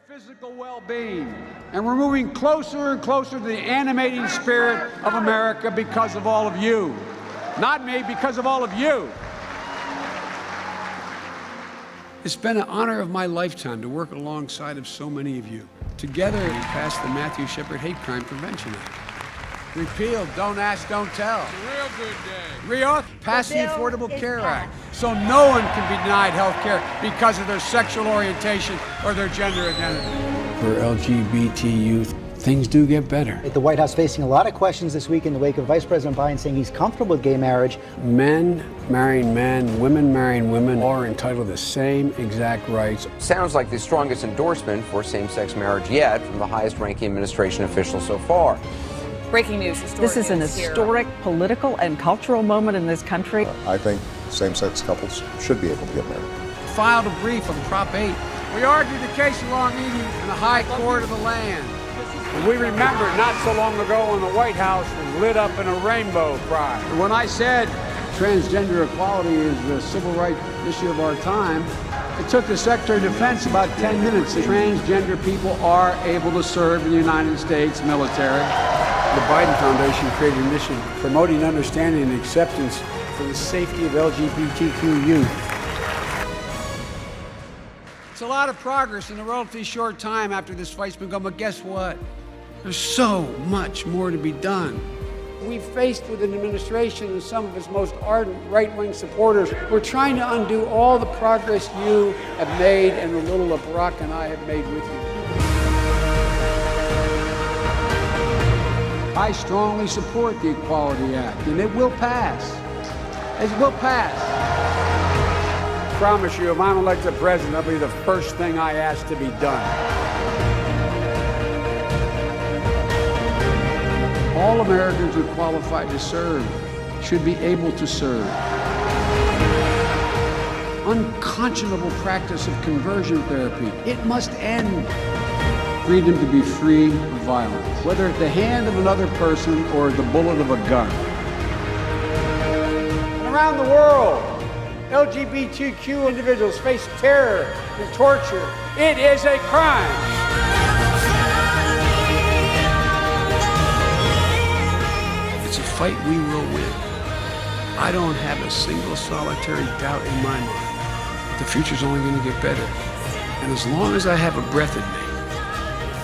physical well-being, and we're moving closer and closer to the animating spirit of America because of all of you. Not me, because of all of you. It's been an honor of my lifetime to work alongside of so many of you. Together, we passed the Matthew Shepard Hate Crime Prevention Act. Repealed Don't Ask, Don't Tell. Real good day. Passed the Affordable Care Act, so no one can be denied health care because of their sexual orientation or their gender identity. For LGBT youth, things do get better. The White House facing a lot of questions this week in the wake of Vice President Biden saying he's comfortable with gay marriage. Men marrying men, women marrying women, all are entitled to the same exact rights. Sounds like the strongest endorsement for same-sex marriage yet from the highest-ranking administration official so far. Breaking news. This is an historic political and cultural moment in this country. I think same-sex couples should be able to get married. Filed a brief on Prop 8. We argued the case of Long Eating in the High Court of the land. And we remember not so long ago when the White House was lit up in a rainbow pride. When I said transgender equality is the civil rights issue of our time, it took the Secretary of Defense about 10 minutes. Transgender people are able to serve in the United States military. The Biden Foundation created a mission promoting understanding and acceptance for the safety of LGBTQ youth. It's a lot of progress in a relatively short time after this fight's been going, but guess what? There's so much more to be done. We've faced with an administration and some of its most ardent right-wing supporters. We're trying to undo all the progress you have made and the little that Barack and I have made with you. I strongly support the Equality Act, and it will pass. It will pass. I promise you, if I'm elected president, that'll be the first thing I ask to be done. All Americans who are qualified to serve should be able to serve. Unconscionable practice of conversion therapy, it must end. Freedom to be free of violence, whether at the hand of another person or the bullet of a gun. And around the world, LGBTQ individuals face terror and torture. It is a crime. It's a fight we will win. I don't have a single solitary doubt in my mind. The future's only going to get better. And as long as I have a breath in me,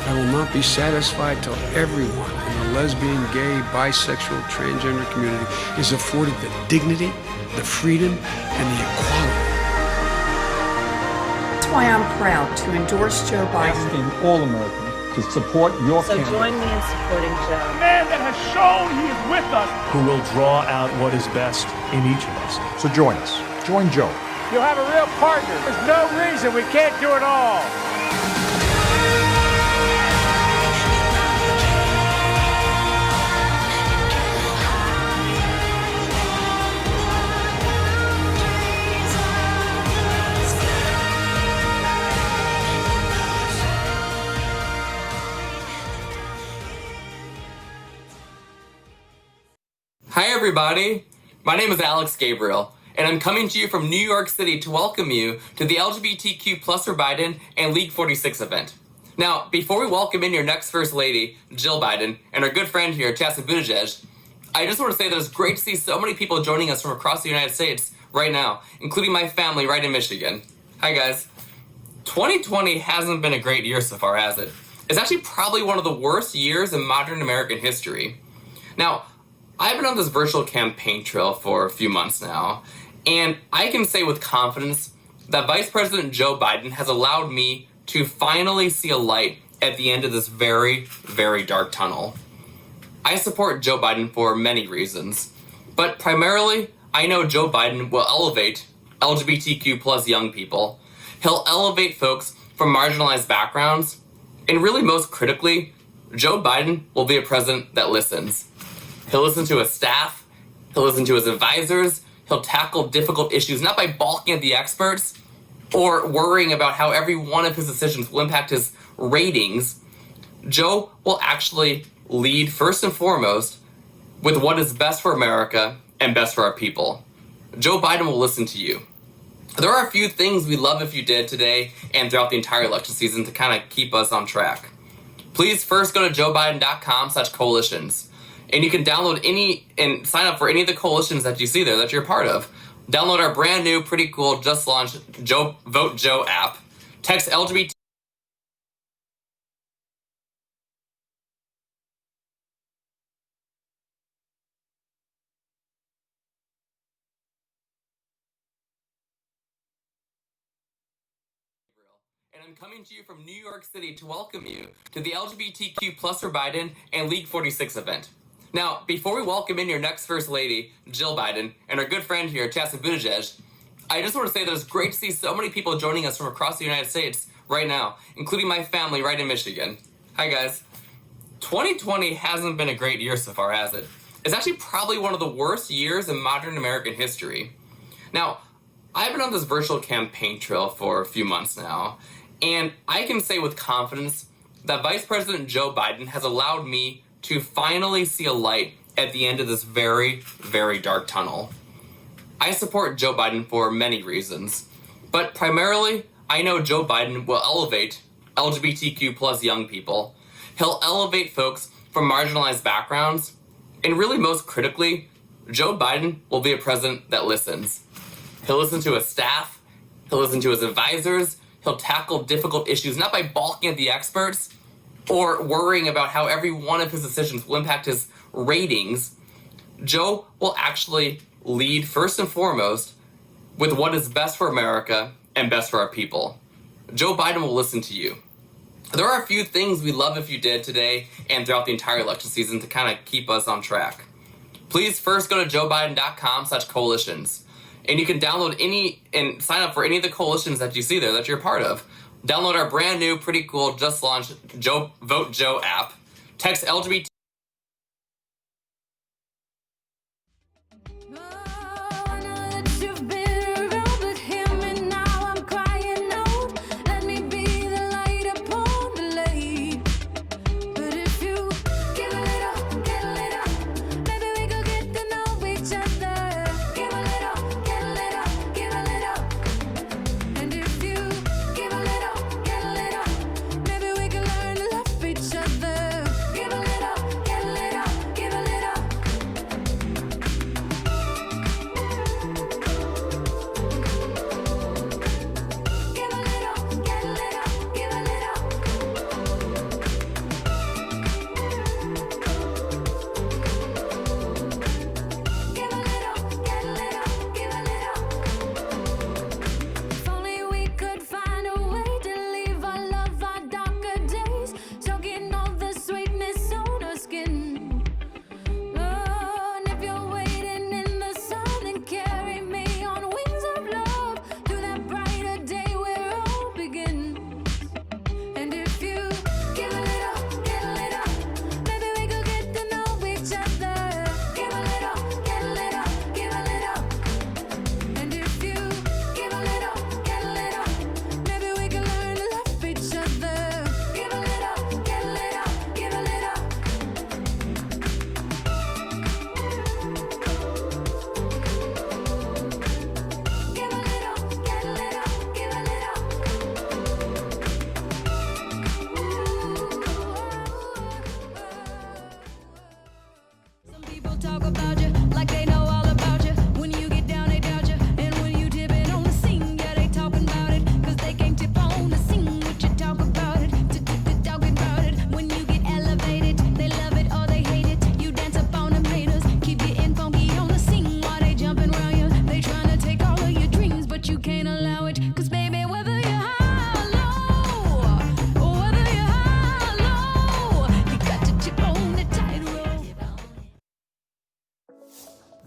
I will not be satisfied till everyone in the lesbian, gay, bisexual, transgender community is afforded the dignity, the freedom, and the equality. That's why I'm proud to endorse Joe Biden. Asking all Americans to support your candidate. So join me in supporting Joe. A man that has shown he is with us. Who will draw out what is best in each of us. So join us. Join Joe. You'll have a real partner. There's no reason we can't do it all. Hi everybody, my name is Alex Gabriel, and I'm coming to you from New York City to welcome you to the LGBTQ Plus for Biden and League 46 event. Now, before we welcome in your next First Lady, Jill Biden, and our good friend here, Chasten Buttigieg, I just want to say that it's great to see so many people joining us from across the United States right now, including my family right in Michigan. Hi guys. 2020 hasn't been a great year so far, has it? It's actually probably one of the worst years in modern American history. Now, I've been on this virtual campaign trail for a few months now, and I can say with confidence that Vice President Joe Biden has allowed me to finally see a light at the end of this very, very dark tunnel. I support Joe Biden for many reasons, but primarily, I know Joe Biden will elevate LGBTQ plus young people. He'll elevate folks from marginalized backgrounds, and really most critically, Joe Biden will be a president that listens. He'll listen to his staff, he'll listen to his advisors, he'll tackle difficult issues not by balking at the experts or worrying about how every one of his decisions will impact his ratings. Joe will actually lead first and foremost with what is best for America and best for our people. Joe Biden will listen to you. There are a few things we'd love if you did today and throughout the entire election season to kind of keep us on track. Please first go to joebiden.com/coalitions. And you can download any and sign up for any of the coalitions that you see there that you're a part of. Download our brand new, pretty cool, just launched Vote Joe app. Text LGBT and I'm coming to you from New York City to welcome you to the LGBTQ plus for Biden and League 46 event. Now, before we welcome in your next First Lady, Jill Biden, and our good friend here, Chasten Buttigieg, I just want to say that it's great to see so many people joining us from across the United States right now, including my family right in Michigan. Hi, guys. 2020 hasn't been a great year so far, has it? It's actually probably one of the worst years in modern American history. Now, I've been on this virtual campaign trail for a few months now, and I can say with confidence that Vice President Joe Biden has allowed me to finally see a light at the end of this very, very dark tunnel. I support Joe Biden for many reasons, but primarily, I know Joe Biden will elevate LGBTQ plus young people. He'll elevate folks from marginalized backgrounds, and really most critically, Joe Biden will be a president that listens. He'll listen to his staff, he'll listen to his advisors, he'll tackle difficult issues not by balking at the experts or worrying about how every one of his decisions will impact his ratings. Joe will actually lead first and foremost with what is best for America and best for our people. Joe Biden will listen to you. There are a few things we'd love if you did today and throughout the entire election season to kind of keep us on track. Please first go to joebiden.com/coalitions. And you can download any and sign up for any of the coalitions that you see there that you're a part of. Download our brand new, pretty cool, just launched Vote Joe app. Text LGBT.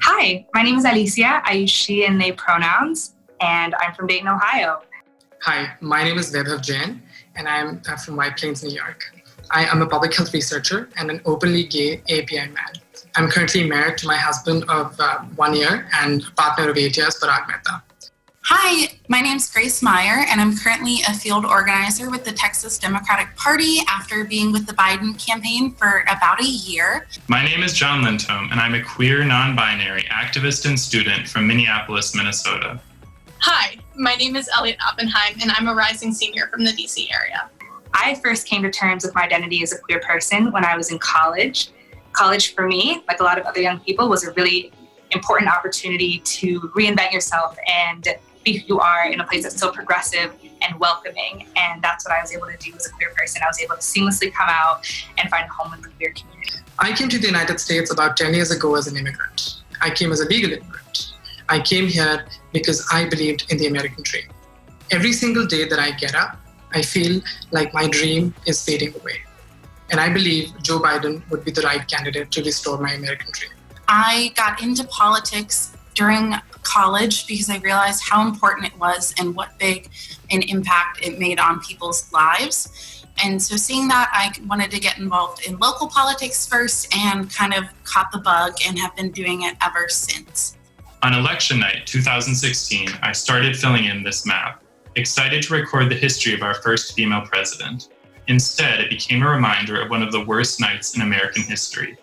Hi, my name is Alicia. I use she and they pronouns, and I'm from Dayton, Ohio. Hi, my name is Vaibhav Jain, and I'm from White Plains, New York. I am a public health researcher and an openly gay API man. I'm currently married to my husband of 1 year and a partner of 8 years, Parag Mehta. Hi, my name's Grace Meyer, and I'm currently a field organizer with the Texas Democratic Party after being with the Biden campaign for about a year. My name is John Lintome, and I'm a queer, non-binary activist and student from Minneapolis, Minnesota. Hi, my name is Elliot Oppenheim, and I'm a rising senior from the DC area. I first came to terms with my identity as a queer person when I was in college. College for me, like a lot of other young people, was a really important opportunity to reinvent yourself and be who you are in a place that's so progressive and welcoming. And that's what I was able to do as a queer person. I was able to seamlessly come out and find a home in the queer community. I came to the United States about 10 years ago as an immigrant. I came as a legal immigrant. I came here because I believed in the American dream. Every single day that I get up, I feel like my dream is fading away. And I believe Joe Biden would be the right candidate to restore my American dream. I got into politics during college because I realized how important it was and what big an impact it made on people's lives. And so seeing that, I wanted to get involved in local politics first and kind of caught the bug and have been doing it ever since. On election night 2016, I started filling in this map, excited to record the history of our first female president. Instead, it became a reminder of one of the worst nights in American history.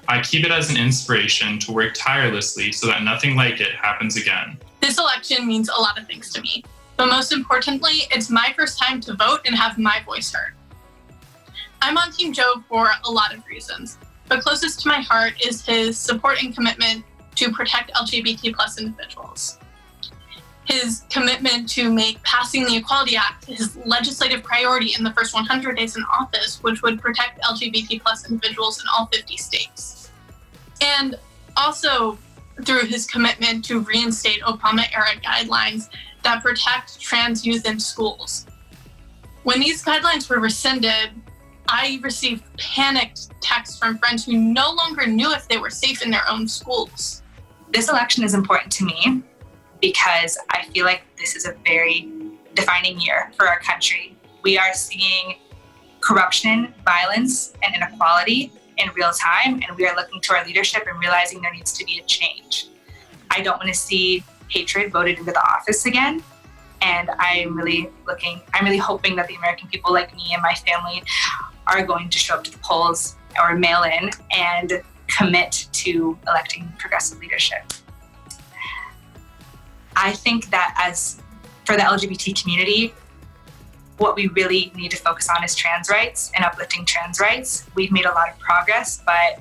I keep it as an inspiration to work tirelessly so that nothing like it happens again. This election means a lot of things to me, but most importantly, it's my first time to vote and have my voice heard. I'm on Team Joe for a lot of reasons, but closest to my heart is his support and commitment to protect LGBT+ individuals. His commitment to make passing the Equality Act his legislative priority in the first 100 days in office, which would protect LGBT+ individuals in all 50 states. And also through his commitment to reinstate Obama-era guidelines that protect trans youth in schools. When these guidelines were rescinded, I received panicked texts from friends who no longer knew if they were safe in their own schools. This election is important to me because I feel like this is a very defining year for our country. We are seeing corruption, violence, and inequality in real time, and we are looking to our leadership and realizing there needs to be a change. I don't want to see hatred voted into the office again, and I'm really hoping that the American people like me and my family are going to show up to the polls or mail in and commit to electing progressive leadership. I think that as for the LGBT community, what we really need to focus on is trans rights and uplifting trans rights. We've made a lot of progress, but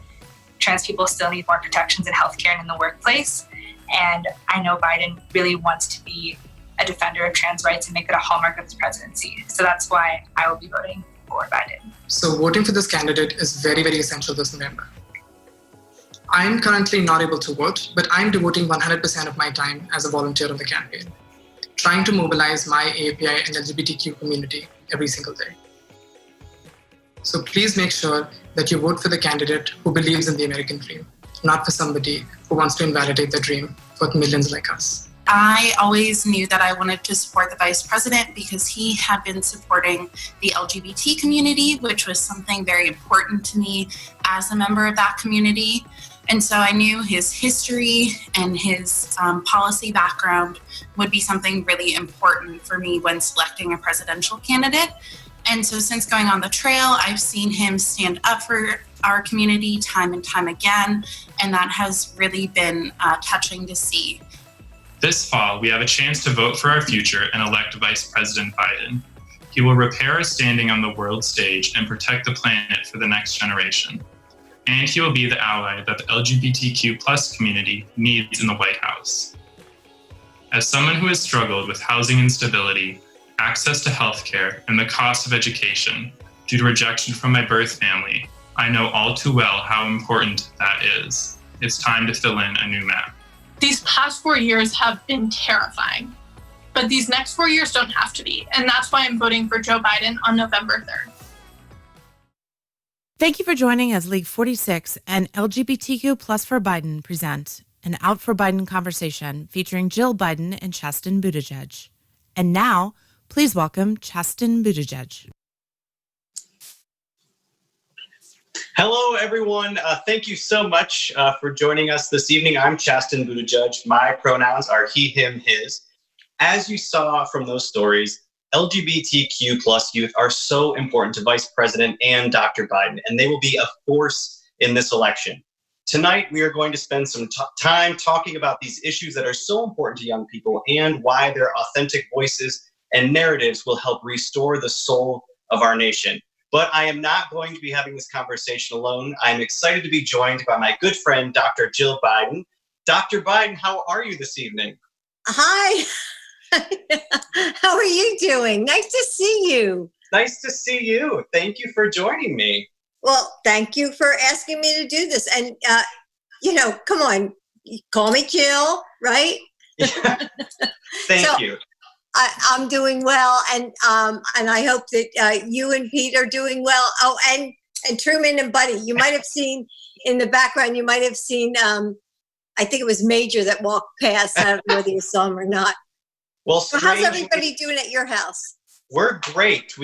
trans people still need more protections in healthcare and in the workplace. And I know Biden really wants to be a defender of trans rights and make it a hallmark of his presidency. So that's why I will be voting for Biden. So voting for this candidate is very, very essential this November. I'm currently not able to vote, but I'm devoting 100% of my time as a volunteer of the campaign, trying to mobilize my API and LGBTQ community every single day. So please make sure that you vote for the candidate who believes in the American dream, not for somebody who wants to invalidate the dream for millions like us. I always knew that I wanted to support the vice president because he had been supporting the LGBT community, which was something very important to me as a member of that community. And so I knew his history and his policy background would be something really important for me when selecting a presidential candidate. And so since going on the trail, I've seen him stand up for our community time and time again, and that has really been touching to see. This fall, we have a chance to vote for our future and elect Vice President Biden. He will repair our standing on the world stage and protect the planet for the next generation. And he will be the ally that the LGBTQ+ community needs in the White House. As someone who has struggled with housing instability, access to healthcare, and the cost of education due to rejection from my birth family, I know all too well how important that is. It's time to fill in a new map. These past 4 years have been terrifying, but these next 4 years don't have to be, and that's why I'm voting for Joe Biden on November 3rd. Thank you for joining as League 46 and LGBTQ+ for Biden present an Out for Biden conversation featuring Jill Biden and Chasten Buttigieg. And now, please welcome Chasten Buttigieg. Hello, everyone. Thank you so much for joining us this evening. I'm Chasten Buttigieg. My pronouns are he, him, his. As you saw from those stories, LGBTQ+ youth are so important to Vice President and Dr. Biden, and they will be a force in this election. Tonight, we are going to spend some time talking about these issues that are so important to young people and why their authentic voices and narratives will help restore the soul of our nation. But I am not going to be having this conversation alone. I'm excited to be joined by my good friend, Dr. Jill Biden. Dr. Biden, how are you this evening? Hi. How are you doing? Nice to see you. Nice to see you. Thank you for joining me. Well, thank you for asking me to do this. And, come on, call me Jill, right? Thank you. I'm doing well, and I hope that you and Pete are doing well. Oh, and Truman and Buddy, you might have seen in the background. You might have seen. I think it was Major that walked past. I don't know whether you saw him or not. Well, so how's everybody doing at your house? We're great.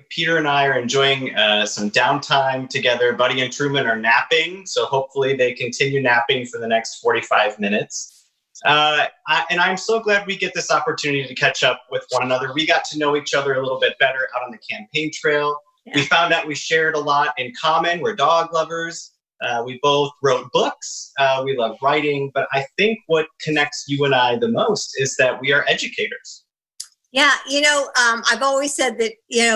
Peter and I are enjoying some downtime together. Buddy and Truman are napping, so hopefully they continue napping for the next 45 minutes. And I'm so glad we get this opportunity to catch up with one another. We got to know each other a little bit better out on the campaign trail. Yeah. We found out we shared a lot in common. We're dog lovers. We both wrote books. We love writing. But I think what connects you and I the most is that we are educators. Yeah, I've always said that,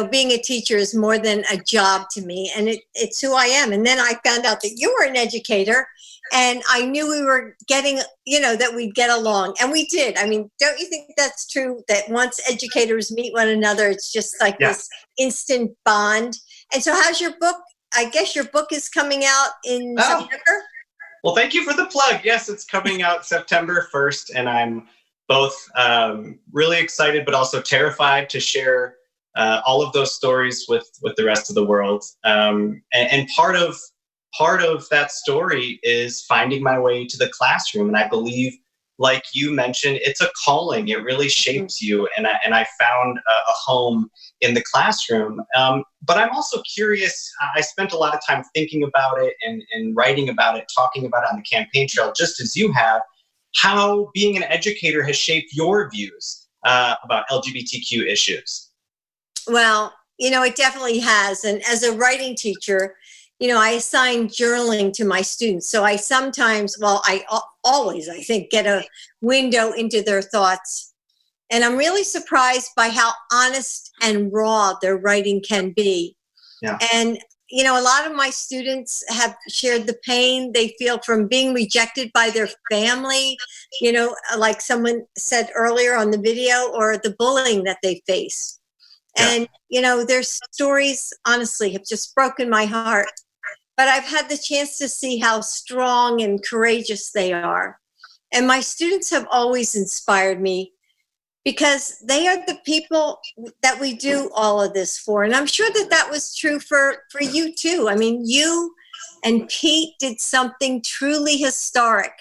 being a teacher is more than a job to me, and it's who I am. And then I found out that you were an educator, and I knew we were getting, that we'd get along. And we did. I mean, don't you think that's true, that once educators meet one another, it's just like this instant bond? And so how's your book? I guess your book is coming out in September? Well, thank you for the plug. Yes, it's coming out September 1st, and I'm both really excited, but also terrified to share all of those stories with the rest of the world. And part of that story is finding my way to the classroom. And I believe, like you mentioned, it's a calling. It really shapes you. And I found a home in the classroom. But I'm also curious. I spent a lot of time thinking about it and writing about it, talking about it on the campaign trail, just as you have, how being an educator has shaped your views about LGBTQ issues. Well, it definitely has. And as a writing teacher, I assign journaling to my students. So I sometimes, I always, I think, get a window into their thoughts. And I'm really surprised by how honest and raw their writing can be. Yeah. And a lot of my students have shared the pain they feel from being rejected by their family, like someone said earlier on the video, or the bullying that they face. Yeah. And, their stories, honestly, have just broken my heart. But I've had the chance to see how strong and courageous they are. And my students have always inspired me, because they are the people that we do all of this for. And I'm sure that was true for you too. I mean, you and Pete did something truly historic.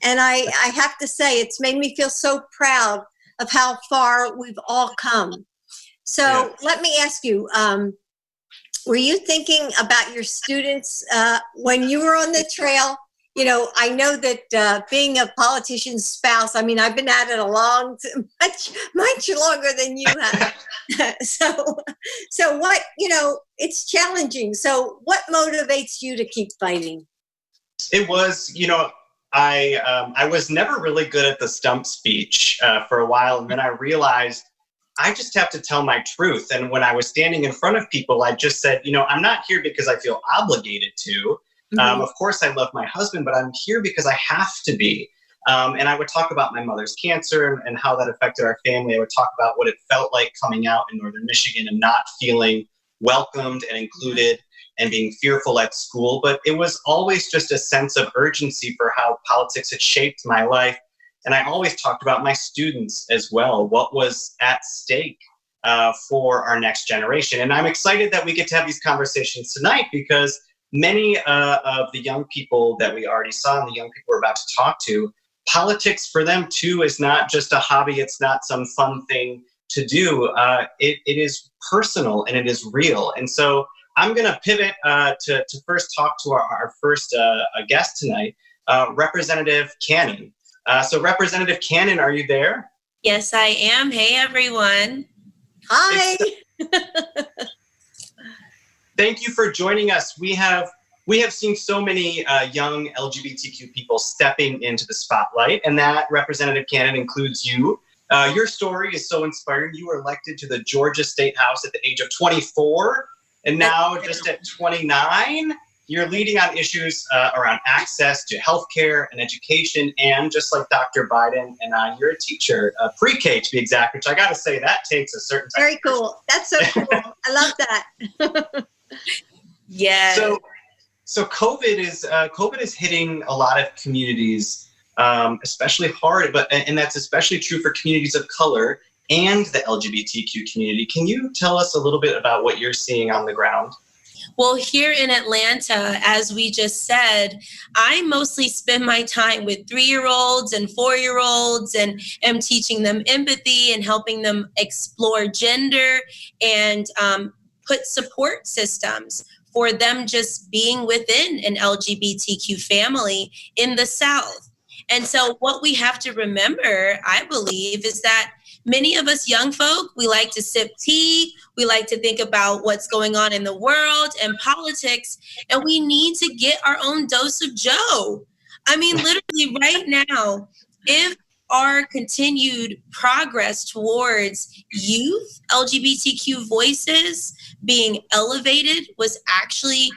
And I have to say, it's made me feel so proud of how far we've all come. So Let me ask you, were you thinking about your students when you were on the trail? I know that being a politician's spouse, I mean, I've been at it much longer than you have. So what, it's challenging. So what motivates you to keep fighting? It was, I was never really good at the stump speech for a while. And then I realized I just have to tell my truth. And when I was standing in front of people, I just said, I'm not here because I feel obligated to. Of course, I love my husband, but I'm here because I have to be. And I would talk about my mother's cancer and how that affected our family. I would talk about what it felt like coming out in Northern Michigan and not feeling welcomed and included and being fearful at school. But it was always just a sense of urgency for how politics had shaped my life. And I always talked about my students as well, what was at stake for our next generation. And I'm excited that we get to have these conversations tonight, because many of the young people that we already saw and the young people we're about to talk to, politics for them too is not just a hobby. It's not some fun thing to do. It is personal and it is real. And so I'm going to pivot to first talk to our first guest tonight, Representative Cannon. So Representative Cannon, are you there? Yes, I am. Hey, everyone. Hi. Thank you for joining us. We have we have seen so many young LGBTQ people stepping into the spotlight, and that representative candidate includes you. Your story is so inspiring. You were elected to the Georgia State House at the age of 24, and now just at 29, you're leading on issues around access to healthcare and education, and just like Dr. Biden, and you're a teacher, pre-K to be exact, which I got to say, that takes a certain time. Very cool. That's so cool. I love that. Yeah. So COVID is hitting a lot of communities, especially hard, and that's especially true for communities of color and the LGBTQ community. Can you tell us a little bit about what you're seeing on the ground? Well, here in Atlanta, as we just said, I mostly spend my time with 3-year-olds and 4-year-olds and am teaching them empathy and helping them explore gender and put support systems for them just being within an LGBTQ family in the South. And so what we have to remember, I believe, is that many of us young folk, we like to sip tea, we like to think about what's going on in the world and politics, and we need to get our own dose of Joe. I mean, literally right now, if our continued progress towards youth LGBTQ voices being elevated was actually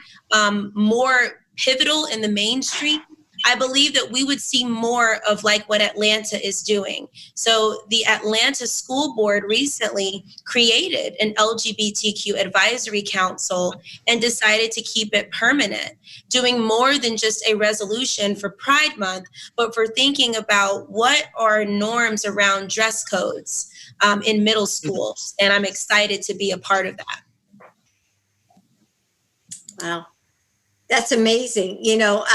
more pivotal in the mainstream, I believe that we would see more of like what Atlanta is doing. So the Atlanta School Board recently created an LGBTQ advisory council and decided to keep it permanent, doing more than just a resolution for Pride Month, but for thinking about what are norms around dress codes in middle schools. And I'm excited to be a part of that. Wow. That's amazing. You know,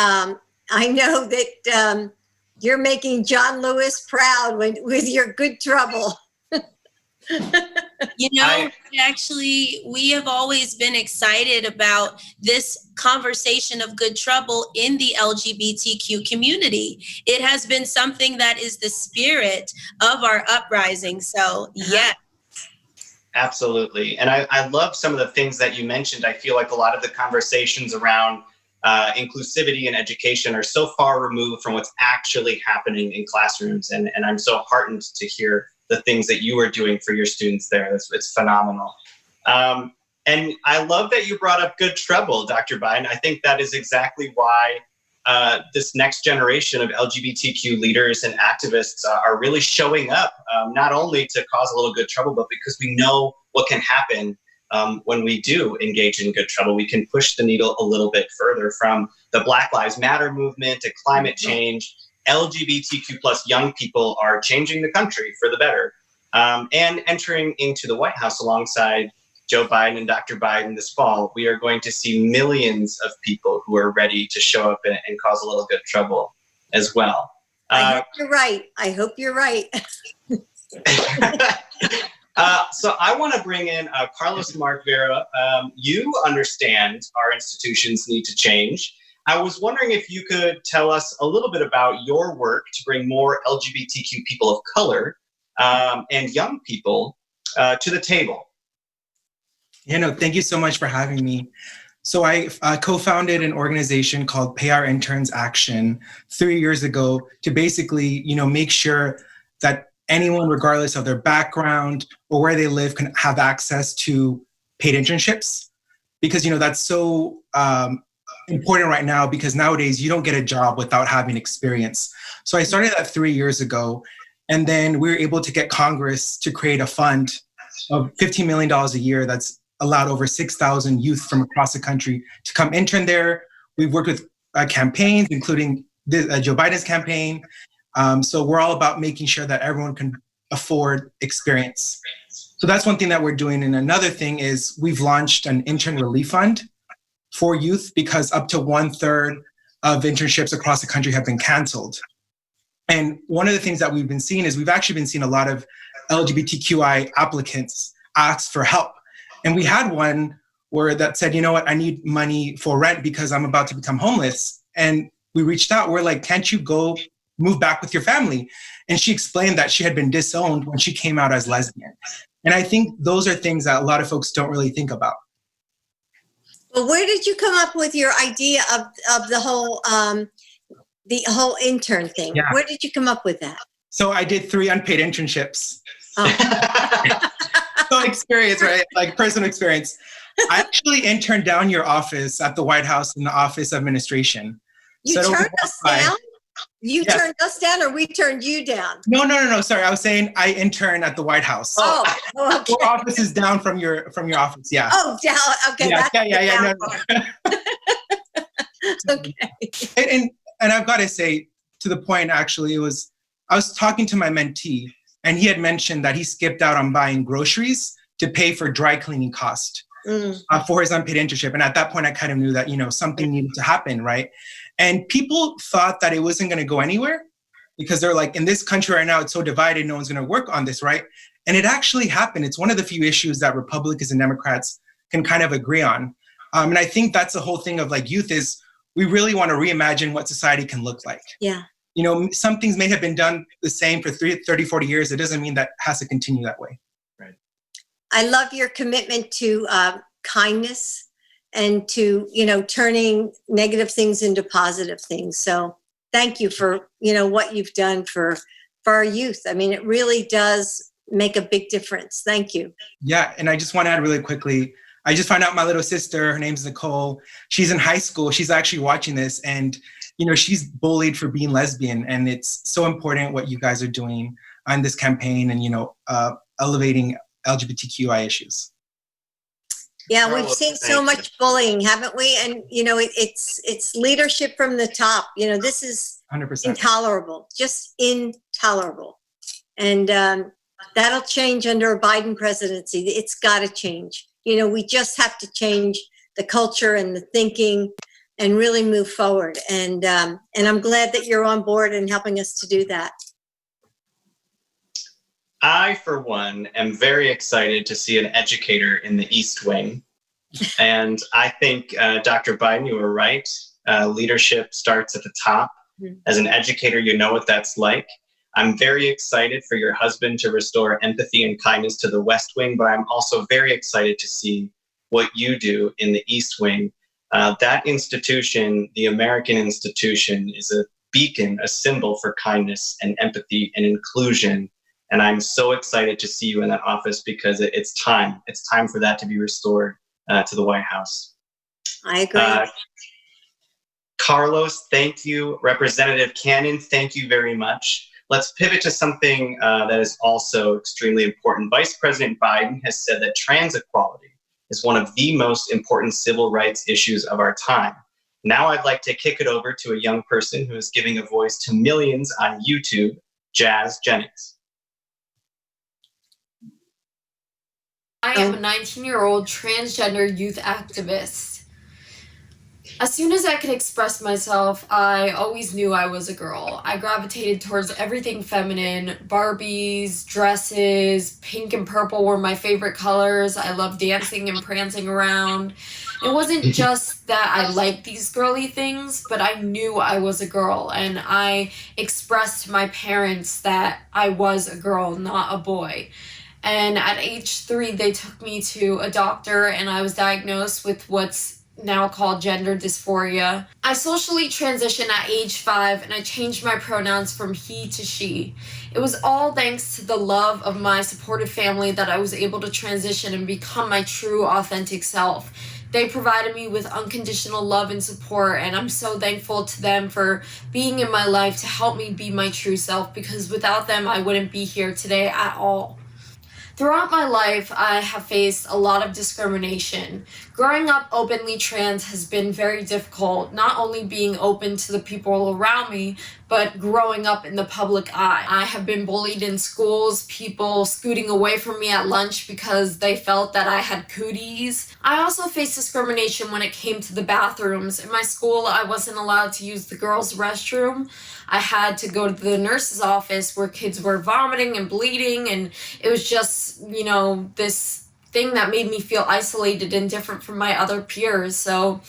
I know that you're making John Lewis proud with your Good Trouble. You know, actually, we have always been excited about this conversation of good trouble in the LGBTQ community. It has been something that is the spirit of our uprising. So, yeah. Absolutely. And I love some of the things that you mentioned. I feel like a lot of the conversations around inclusivity and education are so far removed from what's actually happening in classrooms. And I'm so heartened to hear the things that you are doing for your students there. It's phenomenal. And I love that you brought up Good Trouble, Dr. Biden. I think that is exactly why this next generation of LGBTQ leaders and activists are really showing up, not only to cause a little good trouble, but because we know what can happen when we do engage in good trouble. We can push the needle a little bit further, from the Black Lives Matter movement to climate change. LGBTQ plus young people are changing the country for the better, and entering into the White House alongside Joe Biden and Dr. Biden this fall. We are going to see millions of people who are ready to show up and cause a little good trouble as well. I hope you're right. I hope you're right. So I want to bring in Carlos Mark Vera. You understand our institutions need to change. I was wondering if you could tell us a little bit about your work to bring more LGBTQ people of color and young people to the table. Thank you so much for having me. So I co-founded an organization called Pay Our Interns Action 3 years ago to basically, make sure that anyone, regardless of their background or where they live, can have access to paid internships. Because, that's so important right now, because nowadays you don't get a job without having experience. So I started that 3 years ago, and then we were able to get Congress to create a fund of $15 million a year that's allowed over 6,000 youth from across the country to come intern there. We've worked with campaigns, including Joe Biden's campaign. So we're all about making sure that everyone can afford experience. So that's one thing that we're doing. And another thing is we've launched an intern relief fund for youth, because up to 1/3 of internships across the country have been canceled. And one of the things that we've been seeing is we've actually been seeing a lot of LGBTQI applicants ask for help. And we had one where that said, I need money for rent because I'm about to become homeless. And we reached out, we're like, can't you go move back with your family? And she explained that she had been disowned when she came out as lesbian. And I think those are things that a lot of folks don't really think about. Well, where did you come up with your idea of the whole intern thing? Yeah. Where did you come up with that? So I did 3 unpaid internships. So experience, right? Like personal experience. I actually interned down your office at the White House in the Office of Administration. You turned us down? You turned us down, or we turned you down? No. Sorry, I was saying I interned at the White House. Oh, okay. 4 offices down from your office. Yeah. Oh, down. Okay. Yeah. No. Okay. And I've got to say, to the point, actually, I was talking to my mentee, and he had mentioned that he skipped out on buying groceries to pay for dry cleaning cost for his unpaid internship. And at that point, I kind of knew that, something needed to happen, right? And people thought that it wasn't going to go anywhere because they're like, in this country right now, it's so divided, no one's going to work on this, right? And it actually happened. It's one of the few issues that Republicans and Democrats can kind of agree on. And I think that's the whole thing of like youth is we really want to reimagine what society can look like. Yeah. Some things may have been done the same for 30, 40 years. It doesn't mean that has to continue that way. Right. I love your commitment to kindness and to, turning negative things into positive things. So thank you for, what you've done for our youth. I mean, it really does make a big difference. Thank you. Yeah. And I just want to add really quickly, I just found out my little sister, her name's Nicole. She's in high school. She's actually watching this, and she's bullied for being lesbian, and it's so important what you guys are doing on this campaign and elevating LGBTQI issues. Yeah, we've seen so much bullying, haven't we? And it's leadership from the top. This is 100%. intolerable, just intolerable, and that'll change under a Biden presidency. It's got to change. We just have to change the culture and the thinking and really move forward. And I'm glad that you're on board and helping us to do that. I, for one, am very excited to see an educator in the East Wing. And I think, Dr. Biden, you were right. Leadership starts at the top. As an educator, you know what that's like. I'm very excited for your husband to restore empathy and kindness to the West Wing, but I'm also very excited to see what you do in the East Wing. That institution, the American institution, is a beacon, a symbol for kindness and empathy and inclusion. And I'm so excited to see you in that office because it's time. It's time for that to be restored to the White House. I agree. Carlos, thank you. Representative Cannon, thank you very much. Let's pivot to something that is also extremely important. Vice President Biden has said that trans equality is one of the most important civil rights issues of our time. Now I'd like to kick it over to a young person who is giving a voice to millions on YouTube, Jazz Jennings. I am a 19-year-old transgender youth activist. As soon as I could express myself, I always knew I was a girl. I gravitated towards everything feminine. Barbies, dresses, pink and purple were my favorite colors. I loved dancing and prancing around. It wasn't just that I liked these girly things, but I knew I was a girl, and I expressed to my parents that I was a girl, not a boy. And at age 3, they took me to a doctor, and I was diagnosed with what's now called gender dysphoria. I socially transitioned at age 5, and I changed my pronouns from he to she. It was all thanks to the love of my supportive family that I was able to transition and become my true, authentic self. They provided me with unconditional love and support, and I'm so thankful to them for being in my life to help me be my true self, because without them, I wouldn't be here today at all. Throughout my life, I have faced a lot of discrimination. Growing up openly trans has been very difficult, not only being open to the people around me, but growing up in the public eye. I have been bullied in schools, people scooting away from me at lunch because they felt that I had cooties. I also faced discrimination when it came to the bathrooms. In my school, I wasn't allowed to use the girls' restroom. I had to go to the nurse's office where kids were vomiting and bleeding, and it was just, this thing that made me feel isolated and different from my other peers. So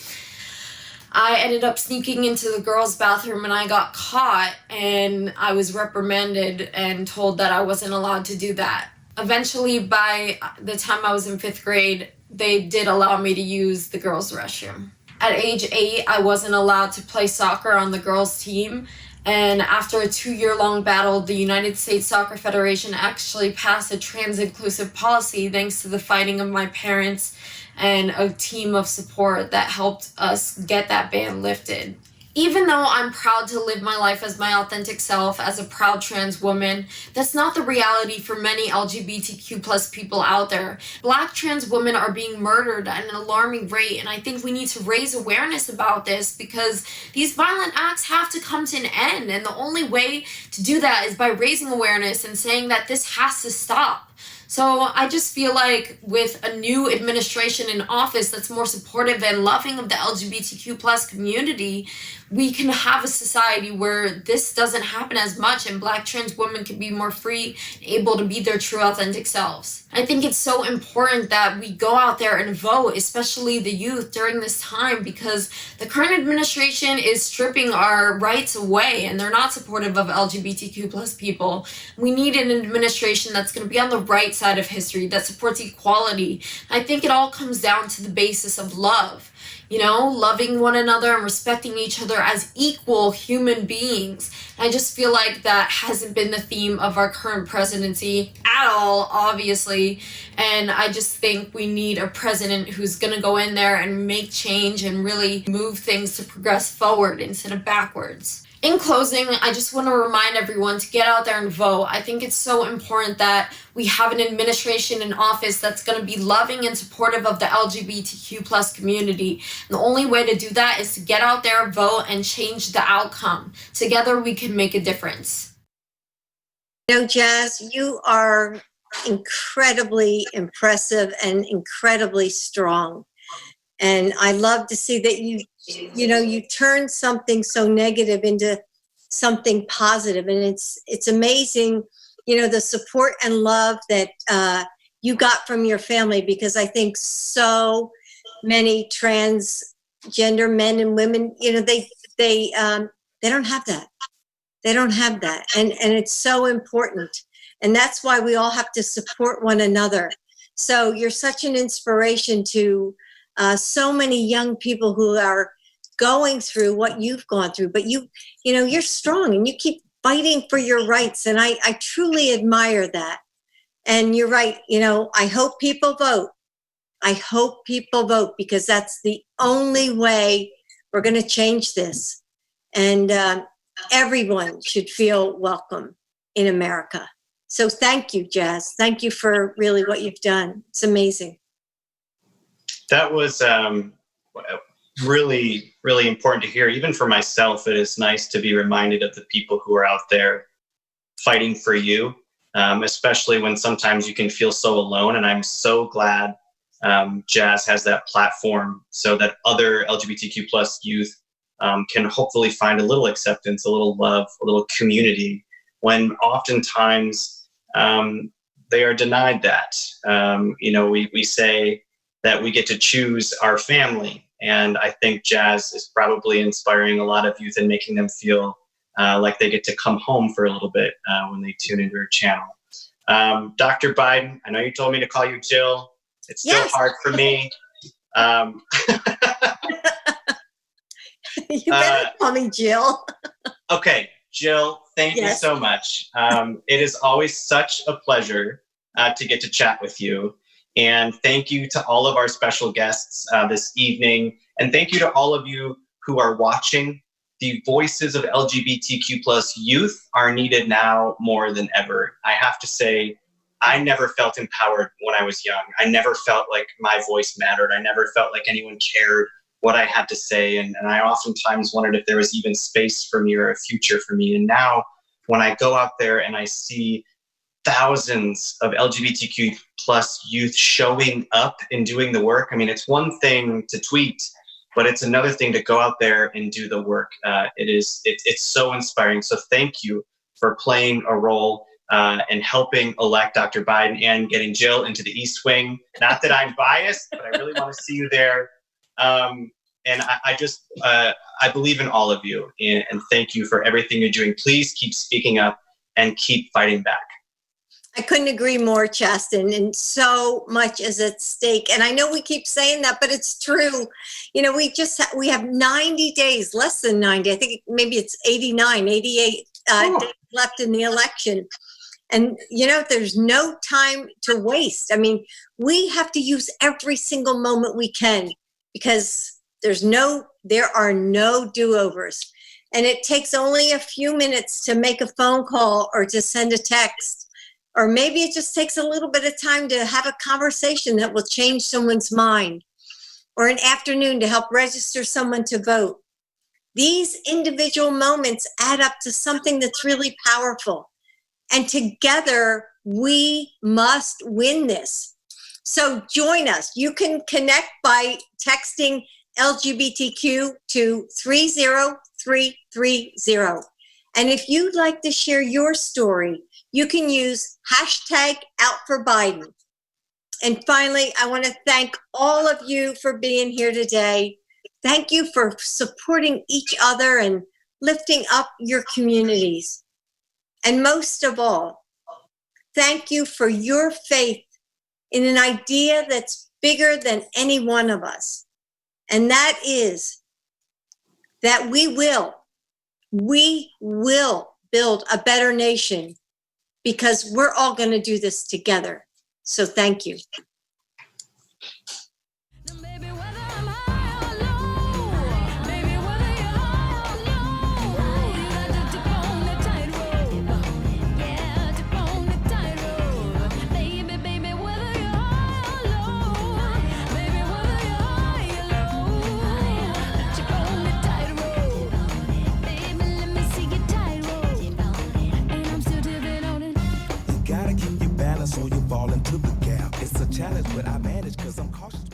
I ended up sneaking into the girls' bathroom, and I got caught, and I was reprimanded and told that I wasn't allowed to do that. Eventually, by the time I was in 5th grade, they did allow me to use the girls' restroom. At age 8, I wasn't allowed to play soccer on the girls' team. And after a 2-year-long battle, the United States Soccer Federation actually passed a trans-inclusive policy thanks to the fighting of my parents and a team of support that helped us get that ban lifted. Even though I'm proud to live my life as my authentic self as a proud trans woman, that's not the reality for many LGBTQ plus people out there. Black trans women are being murdered at an alarming rate, and I think we need to raise awareness about this because these violent acts have to come to an end, and the only way to do that is by raising awareness and saying that this has to stop. So I just feel like with a new administration in office that's more supportive and loving of the LGBTQ plus community, we can have a society where this doesn't happen as much and Black trans women can be more free and able to be their true authentic selves. I think it's so important that we go out there and vote, especially the youth during this time, because the current administration is stripping our rights away and they're not supportive of LGBTQ plus people. We need an administration that's going to be on the right side of history, that supports equality. I think it all comes down to the basis of love. You know, loving one another and respecting each other as equal human beings. I just feel like that hasn't been the theme of our current presidency at all, obviously. And I just think we need a president who's going to go in there and make change and really move things to progress forward instead of backwards. In closing, I just want to remind everyone to get out there and vote. I think it's so important that we have an administration in office that's going to be loving and supportive of the LGBTQ plus community. And the only way to do that is to get out there, vote, and change the outcome. Together, we can make a difference. You know, Jazz, you are incredibly impressive and incredibly strong. And I love to see that you turn something so negative into something positive. And it's amazing, the support and love that you got from your family, because I think so many transgender men and women, they don't have that. They don't have that. And it's so important. And that's why we all have to support one another. So you're such an inspiration to so many young people who are going through what you've gone through, but you're strong and you keep fighting for your rights. And I truly admire that. And you're right. I hope people vote. I hope people vote because that's the only way we're going to change this. And everyone should feel welcome in America. So thank you, Jazz. Thank you for really what you've done. It's amazing. That was really, really important to hear. Even for myself, it is nice to be reminded of the people who are out there fighting for you, especially when sometimes you can feel so alone. And I'm so glad Jazz has that platform so that other LGBTQ plus youth can hopefully find a little acceptance, a little love, a little community, when oftentimes they are denied that. We say that we get to choose our family. And I think Jazz is probably inspiring a lot of youth and making them feel like they get to come home for a little bit when they tune into her channel. Dr. Biden, I know you told me to call you Jill. It's still hard for me. You better call me Jill. Okay, Jill, thank you so much. It is always such a pleasure to get to chat with you. And thank you to all of our special guests this evening. And thank you to all of you who are watching. The voices of LGBTQ plus youth are needed now more than ever. I have to say, I never felt empowered when I was young. I never felt like my voice mattered. I never felt like anyone cared what I had to say. And I oftentimes wondered if there was even space for me or a future for me. And now when I go out there and I see thousands of LGBTQ plus youth showing up and doing the work. I mean, it's one thing to tweet, but it's another thing to go out there and do the work. It's so inspiring. So thank you for playing a role and helping elect Dr. Biden and getting Jill into the East Wing. Not that I'm biased, but I really want to see you there. And I believe in all of you, and thank you for everything you're doing. Please keep speaking up and keep fighting back. I couldn't agree more, Chasten, and so much is at stake. And I know we keep saying that, but it's true. You know, we have 90 days, less than 90. I think maybe it's 89, 88 days left in the election. And, you know, there's no time to waste. I mean, we have to use every single moment we can because there are no do-overs. And it takes only a few minutes to make a phone call or to send a text. Or maybe it just takes a little bit of time to have a conversation that will change someone's mind, or an afternoon to help register someone to vote. These individual moments add up to something that's really powerful. And together, we must win this. So join us. You can connect by texting LGBTQ to 30330. And if you'd like to share your story, you can use #OutForBiden. And finally, I want to thank all of you for being here today. Thank you for supporting each other and lifting up your communities. And most of all, thank you for your faith in an idea that's bigger than any one of us. And that is that we will build a better nation because we're all going to do this together. So thank you. So you fall into the gap. It's a challenge, but I manage because I'm cautious.